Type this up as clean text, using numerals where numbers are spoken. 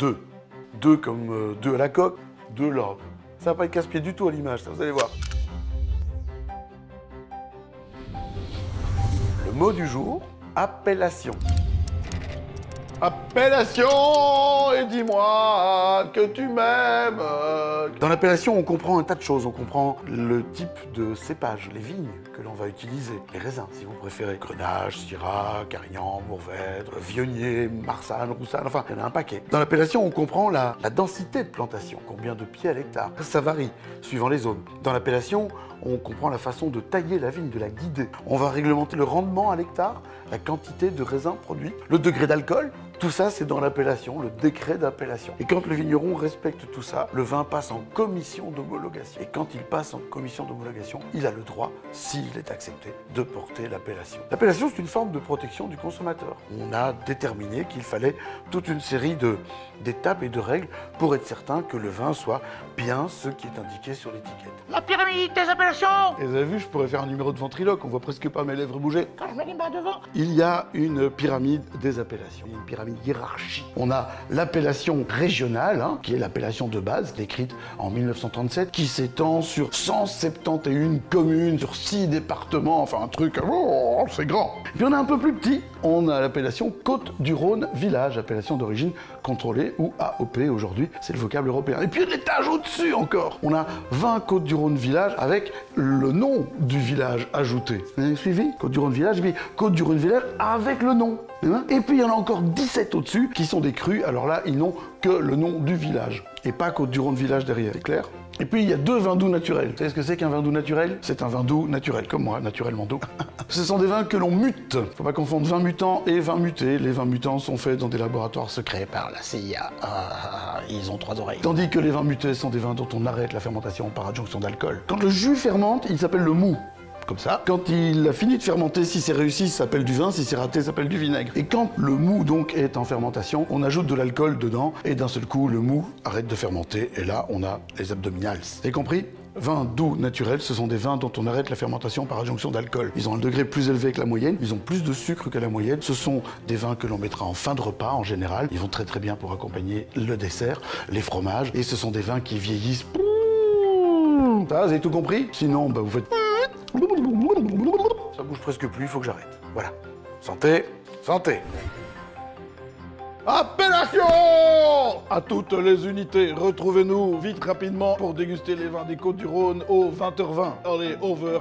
2. 2 comme 2 à la coque, 2 là. Ça va pas être casse-pied du tout à l'image, ça, vous allez voir. Le mot du jour, appellation. Appellation, et dis-moi que tu m'aimes. Dans l'appellation, on comprend un tas de choses. On comprend le type de cépage, les vignes que l'on va utiliser, les raisins, si vous préférez. Grenache, Syrah, Carignan, Mourvèdre, Viognier, Marsanne, Roussanne, enfin, il y en a un paquet. Dans l'appellation, on comprend la densité de plantation, combien de pieds à l'hectare. Ça varie, suivant les zones. Dans l'appellation, on comprend la façon de tailler la vigne, de la guider. On va réglementer le rendement à l'hectare, la quantité de raisins produits, le degré d'alcool. Tout ça, c'est dans l'appellation, le décret d'appellation. Et quand le vigneron respecte tout ça, le vin passe en commission d'homologation. Et quand il passe en commission d'homologation, il a le droit, s'il est accepté, de porter l'appellation. L'appellation, c'est une forme de protection du consommateur. On a déterminé qu'il fallait toute une série d'étapes et de règles pour être certain que le vin soit bien ce qui est indiqué sur l'étiquette. La pyramide des appellations! Et vous avez vu, je pourrais faire un numéro de ventriloque, on voit presque pas mes lèvres bouger. Quand je mets les mains devant. Il y a une pyramide des appellations, il y a une pyramide hiérarchique. On a l'appellation régionale, qui est l'appellation de base, décrite en 1937, qui s'étend sur 171 communes, sur 6 départements, enfin un truc, oh, c'est grand. Puis on a un peu plus petit, on a l'appellation Côte-du-Rhône Village, appellation d'origine contrôlée, ou AOP aujourd'hui, c'est le vocable européen. Et puis l'étage au-dessus encore, on a 20 Côte-du-Rhône Village avec le nom du village ajouté. Vous avez suivi? Côte-du-Rhône Village, puis Côte-du-Rhône Village avec le nom. Et puis il y en a encore 17 au-dessus qui sont des crus, alors là ils n'ont que le nom du village, et pas Côte-du-Rhône Village derrière, c'est clair? Et puis il y a 2 vins doux naturels. Vous savez ce que c'est qu'un vin doux naturel? C'est un vin doux naturel, comme moi, naturellement doux. Ce sont des vins que l'on mute. Faut pas confondre vin mutant et vin muté. Les vins mutants sont faits dans des laboratoires secrets par la CIA. Ils ont 3 oreilles. Tandis que les vins mutés sont des vins dont on arrête la fermentation par adjonction d'alcool. Quand le jus fermente, il s'appelle le mou. Comme ça. Quand il a fini de fermenter, si c'est réussi, ça s'appelle du vin, si c'est raté, ça s'appelle du vinaigre. Et quand le mou donc est en fermentation, on ajoute de l'alcool dedans, et d'un seul coup, le mou arrête de fermenter, et là, on a les abdominales. Vous avez compris? Vins doux naturels, ce sont des vins dont on arrête la fermentation par adjonction d'alcool. Ils ont un degré plus élevé que la moyenne, ils ont plus de sucre que la moyenne. Ce sont des vins que l'on mettra en fin de repas en général. Ils vont très très bien pour accompagner le dessert, les fromages, et ce sont des vins qui vieillissent. Ça, vous avez tout compris? Sinon, bah, vous faites... Ça bouge presque plus, il faut que j'arrête. Voilà. Santé, santé. Appellation! À toutes les unités, retrouvez-nous vite rapidement pour déguster les vins des Côtes-du-Rhône au 20h20. Allez, over.